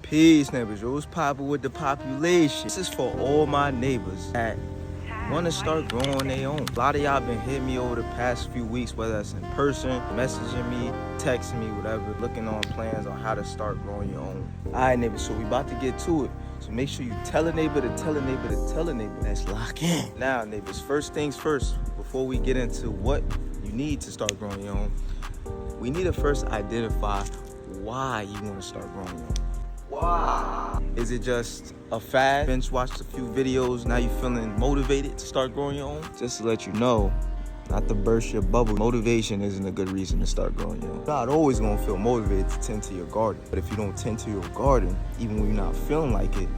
Peace, neighbors. What's poppin' with the population? This is for all my neighbors that want to start growing their own. A lot of y'all been hitting me over the past few weeks, whether that's in person, messaging me, texting me, whatever, looking on plans on how to start growing your own. All right, neighbors, so we about to get to it. So make sure you tell a neighbor to tell a neighbor to tell a neighbor. Let's lock in. Now, neighbors, first things first, before we get into what you need to start growing your own, we need to first identify why you want to start growing your own. Why? Is it just a fad? Binge watched a few videos, now you feeling motivated to start growing your own? Just to let you know, not to burst your bubble, motivation isn't a good reason to start growing your own. You're not always gonna feel motivated to tend to your garden. But if you don't tend to your garden, even when you're not feeling like it,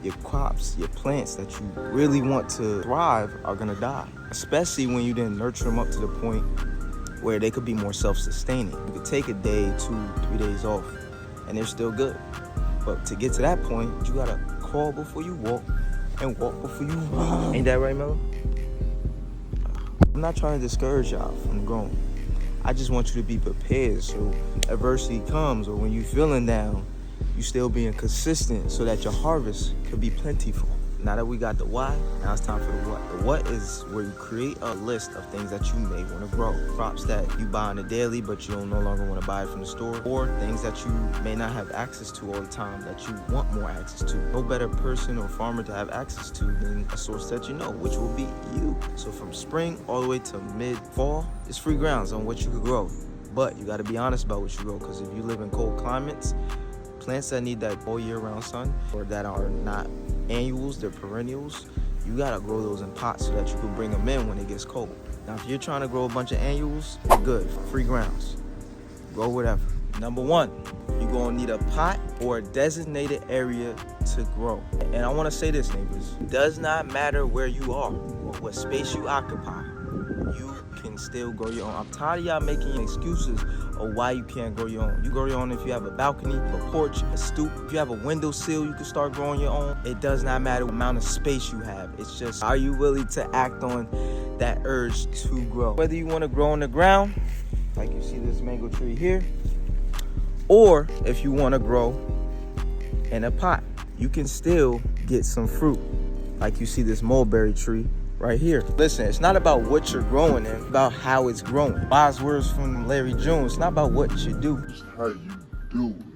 your crops, your plants that you really want to thrive are gonna die. Especially when you didn't nurture them up to the point where they could be more self-sustaining. You could take a day, 2, 3 days off, and they're still good. But to get to that point, you gotta crawl before you walk and walk before you run. Ain't that right, Melo? I'm not trying to discourage y'all from growing. I just want you to be prepared so adversity comes, or when you feeling down, you still being consistent so that your harvest could be plentiful. Now that we got the why, now it's time for the what. The what is where you create a list of things that you may want to grow. Crops that you buy on a daily, but you don't no longer want to buy it from the store. Or things that you may not have access to all the time that you want more access to. No better person or farmer to have access to than a source that you know, which will be you. So from spring all the way to mid-fall, it's free grounds on what you could grow. But you got to be honest about what you grow, because if you live in cold climates, plants that need that all year round sun, or that are not annuals, they're perennials, you gotta grow those in pots so that you can bring them in when it gets cold. Now, if you're trying to grow a bunch of annuals, you're good, free grounds. Grow whatever. Number one, you're gonna need a pot or a designated area to grow. And I wanna say this, neighbors, it does not matter where you are or what space you occupy, you can still grow your own. I'm tired of y'all making excuses of why you can't grow your own. You grow your own if you have a balcony, a porch, a stoop. If you have a windowsill, you can start growing your own. It does not matter the amount of space you have. It's just, are you willing to act on that urge to grow? Whether you want to grow on the ground, like you see this mango tree here, or if you want to grow in a pot, you can still get some fruit. Like you see this mulberry tree right here. Listen, it's not about what you're growing in, it's about how it's growing. Wise words from Larry Jones. It's not about what you do, it's how you do it.